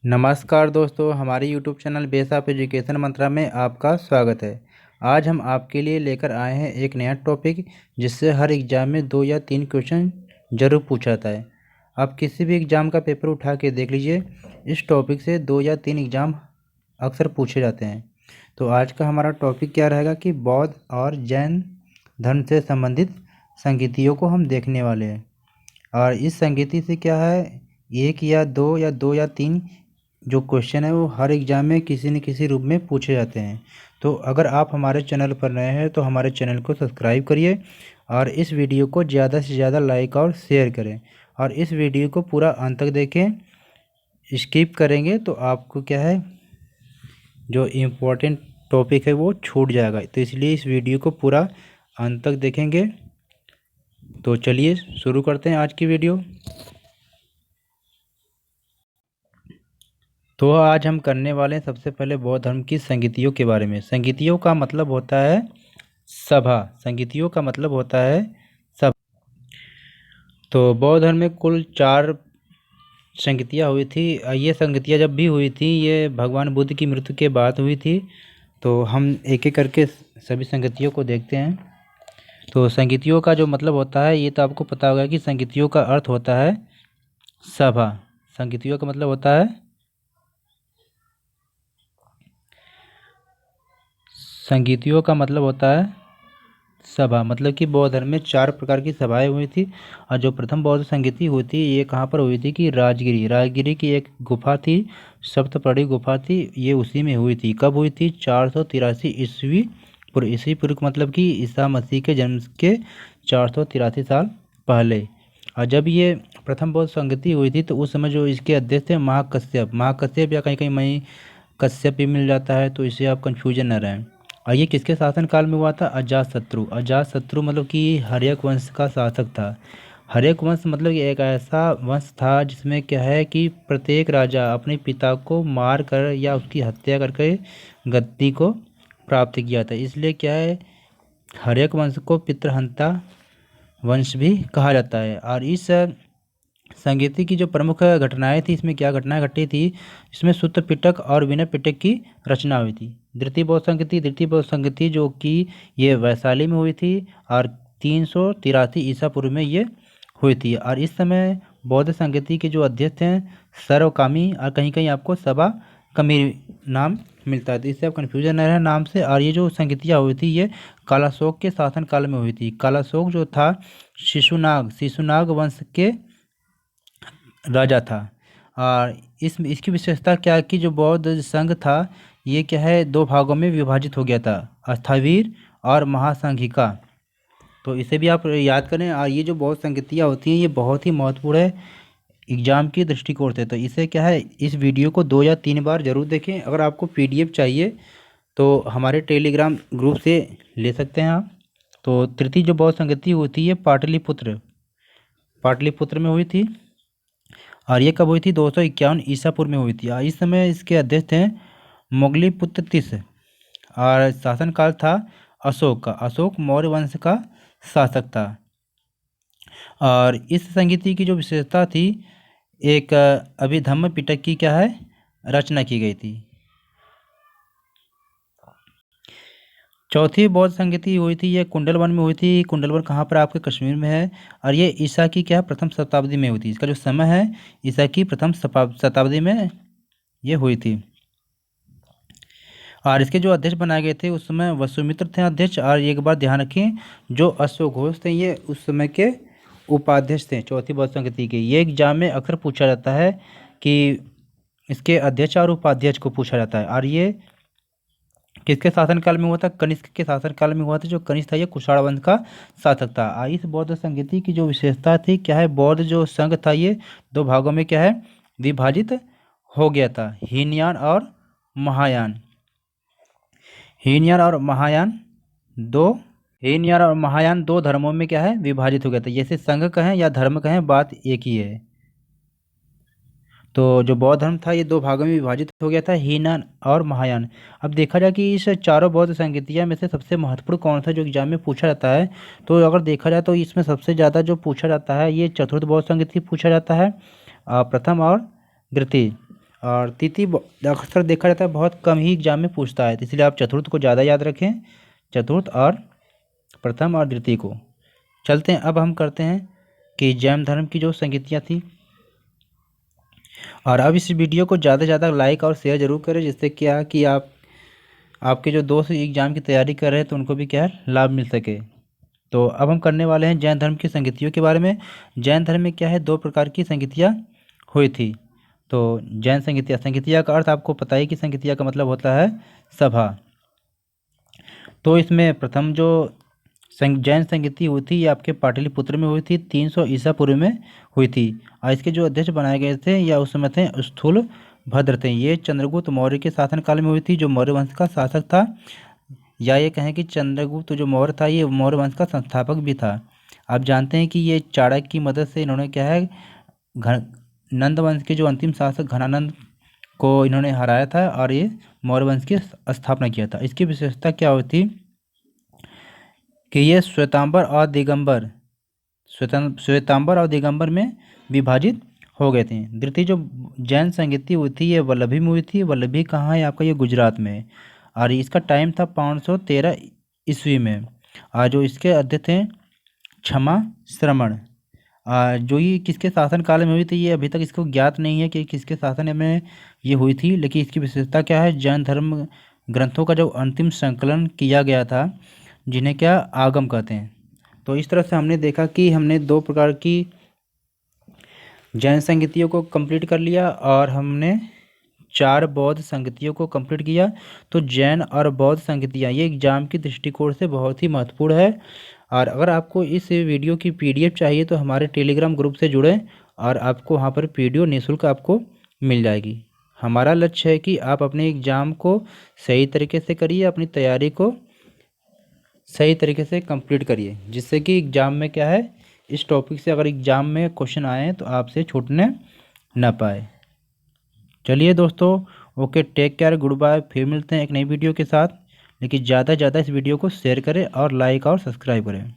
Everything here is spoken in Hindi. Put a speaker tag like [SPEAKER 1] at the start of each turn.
[SPEAKER 1] नमस्कार दोस्तों, हमारे YouTube channel base of education Mantra में आपका स्वागत है। आज हम आपके लिए लेकर आए हैं एक नया टॉपिक जिससे हर एग्ज़ाम में 2 या 3 क्वेश्चन ज़रूर पूछा जाता है। आप किसी भी एग्ज़ाम का पेपर उठा के देख लीजिए, इस टॉपिक से 2 या 3 एग्ज़ाम अक्सर पूछे जाते हैं। तो आज का हमारा टॉपिक क्या रहेगा कि बौद्ध और जैन धर्म से संबंधित संगीतियों को हम देखने वाले हैं। और इस संगीति से क्या है, 1 या 2 या 3 जो क्वेश्चन है वो हर एग्ज़ाम में किसी न किसी रूप में पूछे जाते हैं। तो अगर आप हमारे चैनल पर नए हैं तो हमारे चैनल को सब्सक्राइब करिए और इस वीडियो को ज़्यादा से ज़्यादा लाइक और शेयर करें और इस वीडियो को पूरा अंत तक देखें। स्किप करेंगे तो आपको क्या है, जो इम्पोर्टेंट टॉपिक है वो छूट जाएगा। तो इसलिए इस वीडियो को पूरा अंत तक देखेंगे। तो चलिए शुरू करते हैं आज की वीडियो। तो आज हम करने वाले हैं सबसे पहले बौद्ध धर्म की संगीतियों के बारे में। संगीतियों का मतलब होता है सभा। संगीतियों का मतलब होता है सभा। तो बौद्ध धर्म में कुल 4 संगीतियाँ हुई थी। ये संगीतियाँ जब भी हुई थी ये भगवान बुद्ध की मृत्यु के बाद हुई थी। तो हम एक एक करके सभी संगीतियों को देखते हैं। तो संगीतियों का जो मतलब होता है ये तो आपको पता होगा कि संगीतियों का अर्थ होता है सभा। संगीतियों का मतलब होता है संगीतियों का मतलब होता है सभा। मतलब कि बौद्ध धर्म में 4 प्रकार की सभाएं हुई थी। और जो प्रथम बौद्ध संगीति हुई थी ये कहाँ पर हुई थी कि राजगिरी की एक गुफा थी, सप्तपदी गुफा थी, ये उसी में हुई थी। कब हुई थी? 483 ईस्वी पूर्व। ईस्वी पूर्व मतलब कि ईसा मसीह के जन्म के 483 साल पहले। और जब ये प्रथम बौद्ध संगीति हुई थी तो उस समय जो इसके अध्यक्ष थे महाकश्यप या कहीं कहीं मई कश्यप भी मिल जाता है, तो इससे आप कन्फ्यूजन न रहें। और ये किसके शासन काल में हुआ था? अजातशत्रु मतलब कि हर्यक वंश का शासक था। हर्यक वंश मतलब कि एक ऐसा वंश था जिसमें क्या है कि प्रत्येक राजा अपने पिता को मार कर या उसकी हत्या करके गद्दी को प्राप्त किया था। इसलिए क्या है, हर्यक वंश को पितृहंता वंश भी कहा जाता है। और इस संगीति की जो प्रमुख घटनाएं थी, इसमें क्या घटनाएं घटी थी? इसमें सूत्र पिटक और विनय पिटक की रचना हुई थी। द्वितीय बौद्ध संगीति जो कि ये वैशाली में हुई थी और 383 ईसा पूर्व में ये हुई थी। और इस समय बौद्ध संगीति के जो अध्यक्ष हैं सर्वकामी, और कहीं कहीं आपको सभा कमी नाम मिलता है। तो इससे आप कन्फ्यूजन न रहे नाम से। और ये जो संगीतियाँ हुई थी ये कालाशोक के शासन काल में हुई थी। कालाशोक जो था शिशुनाग वंश के राजा था। और इसकी विशेषता क्या है कि जो बौद्ध संघ था ये क्या है, 2 भागों में विभाजित हो गया था, स्थविर और महासंघिका। तो इसे भी आप याद करें। और ये जो बौद्ध संगीतियाँ होती हैं ये बहुत ही महत्वपूर्ण है एग्जाम की दृष्टिकोण से। तो इसे क्या है, इस वीडियो को 2 या 3 बार जरूर देखें। अगर आपको PDF चाहिए तो हमारे टेलीग्राम ग्रुप से ले सकते हैं आप। तो तृतीय जो बौद्ध संगीति होती है पाटलिपुत्र में हुई थी। और ये कब हुई थी? 251 ईसा पूर्व में हुई थी। और इस समय इसके अध्यक्ष थे मोगलीपुत्र तीस। और शासनकाल था अशोक का। अशोक मौर्य वंश का शासक था। और इस संगीति की जो विशेषता थी, एक अभिधम्म पिटक की क्या है, रचना की गई थी। चौथी बौद्ध संगीति हुई थी ये कुंडलवन में हुई थी। कुंडलवन कहाँ पर? आपके कश्मीर में है। और ये ईसा की क्या है, प्रथम शताब्दी में हुई थी। इसका जो समय है ईसा की प्रथम शताब्दी में ये हुई थी। और इसके जो अध्यक्ष बनाए गए थे उस समय वसुमित्र थे अध्यक्ष। और एक बार ध्यान रखें, जो अश्वघोष थे ये उस समय के उपाध्यक्ष थे चौथी बौद्ध संगीति के। ये एग्जाम में अक्सर पूछा जाता है कि इसके अध्यक्ष और उपाध्यक्ष को पूछा जाता है। और ये किसके शासनकाल में हुआ था? कनिष्क के शासनकाल में हुआ था। जो कनिष्क था ये कुषाण वंश का शासक था। और इस बौद्ध संगीति की जो विशेषता थी क्या है, बौद्ध जो संघ था ये 2 भागों में क्या है, विभाजित हो गया था। हीनयान और महायान। हीनयान और महायान 2 धर्मों में क्या है, विभाजित हो गया था। जैसे संघ कहें या धर्म कहें, बात एक ही है। तो जो बौद्ध धर्म था ये 2 भागों में विभाजित हो गया था, हीनयान और महायान। अब देखा जाए कि इस चारों बौद्ध संगीतियाँ में से सबसे महत्वपूर्ण कौन सा जो एग्जाम में पूछा जाता है, तो अगर देखा जाए तो इसमें सबसे ज़्यादा जो पूछा जाता है ये चतुर्थ बौद्ध संगीति पूछा जाता है, प्रथम और द्वितीय। और तिथि अक्सर देखा जाता है बहुत कम ही एग्जाम में पूछता है, तो इसलिए आप चतुर्थ को ज़्यादा याद रखें, चतुर्थ और प्रथम और द्वितीय को। चलते हैं अब हम करते हैं कि जैन धर्म की जो संगीतियाँ थी। और अब इस वीडियो को ज़्यादा से ज़्यादा लाइक और शेयर जरूर करें, जिससे क्या कि आपके जो दोस्त एग्ज़ाम की तैयारी कर रहे हैं तो उनको भी क्या है लाभ मिल सके। तो अब हम करने वाले हैं जैन धर्म की संगीतियों के बारे में। जैन धर्म में क्या है, 2 प्रकार की संगीतियाँ हुई थी। तो जैन संगीतिया का अर्थ आपको पता ही कि संगीतिया का मतलब होता है सभा। तो इसमें प्रथम जो जैन संगीति हुई थी ये आपके पाटलिपुत्र में हुई थी, 300 ईसा पूर्व में हुई थी। और इसके जो अध्यक्ष बनाए गए थे या उस समय थे स्थूल भद्र थे। ये चंद्रगुप्त मौर्य के शासनकाल में हुई थी, जो मौर्य वंश का शासक था, या ये कहें कि चंद्रगुप्त जो मौर्य था ये मौर्य वंश का संस्थापक भी था। आप जानते हैं कि ये चाणक्य की मदद से इन्होंने क्या है नंद वंश के जो अंतिम शासक घनानंद को इन्होंने हराया था और ये मौर्य वंश की स्थापना किया था। इसकी विशेषता क्या होती कि ये श्वेतांबर और दिगंबर में विभाजित हो गए थे। द्वितीय जो जैन संगीति हुई थी ये वल्लभी में हुई थी। वल्लभी कहाँ है आपका, ये गुजरात में। और इसका टाइम था 513 ईस्वी में। और जो इसके अध्यक्ष थे क्षमा श्रमण। जो ये किसके शासन काल में हुई थी ये अभी तक इसको ज्ञात नहीं है कि किसके शासन में ये हुई थी, लेकिन इसकी विशेषता क्या है, जैन धर्म ग्रंथों का जो अंतिम संकलन किया गया था जिन्हें क्या आगम कहते हैं। तो इस तरह से हमने देखा कि हमने 2 प्रकार की जैन संगीतियों को कंप्लीट कर लिया और हमने 4 बौद्ध संगीतियों को कंप्लीट किया। तो जैन और बौद्ध संगीतियाँ ये एग्जाम की दृष्टिकोण से बहुत ही महत्वपूर्ण है। और अगर आपको इस वीडियो की PDF चाहिए तो हमारे टेलीग्राम ग्रुप से जुड़ें और आपको वहाँ पर PDF निःशुल्क आपको मिल जाएगी। हमारा लक्ष्य है कि आप अपने एग्ज़ाम को सही तरीके से करिए, अपनी तैयारी को सही तरीके से कंप्लीट करिए, जिससे कि एग्ज़ाम में क्या है इस टॉपिक से अगर एग्ज़ाम में क्वेश्चन आए तो आपसे छूटने ना पाए। चलिए दोस्तों, okay, take care, goodbye. फिर मिलते हैं एक नई वीडियो के साथ। लेकिन ज़्यादा से ज़्यादा इस वीडियो को शेयर करें और लाइक और सब्सक्राइब करें।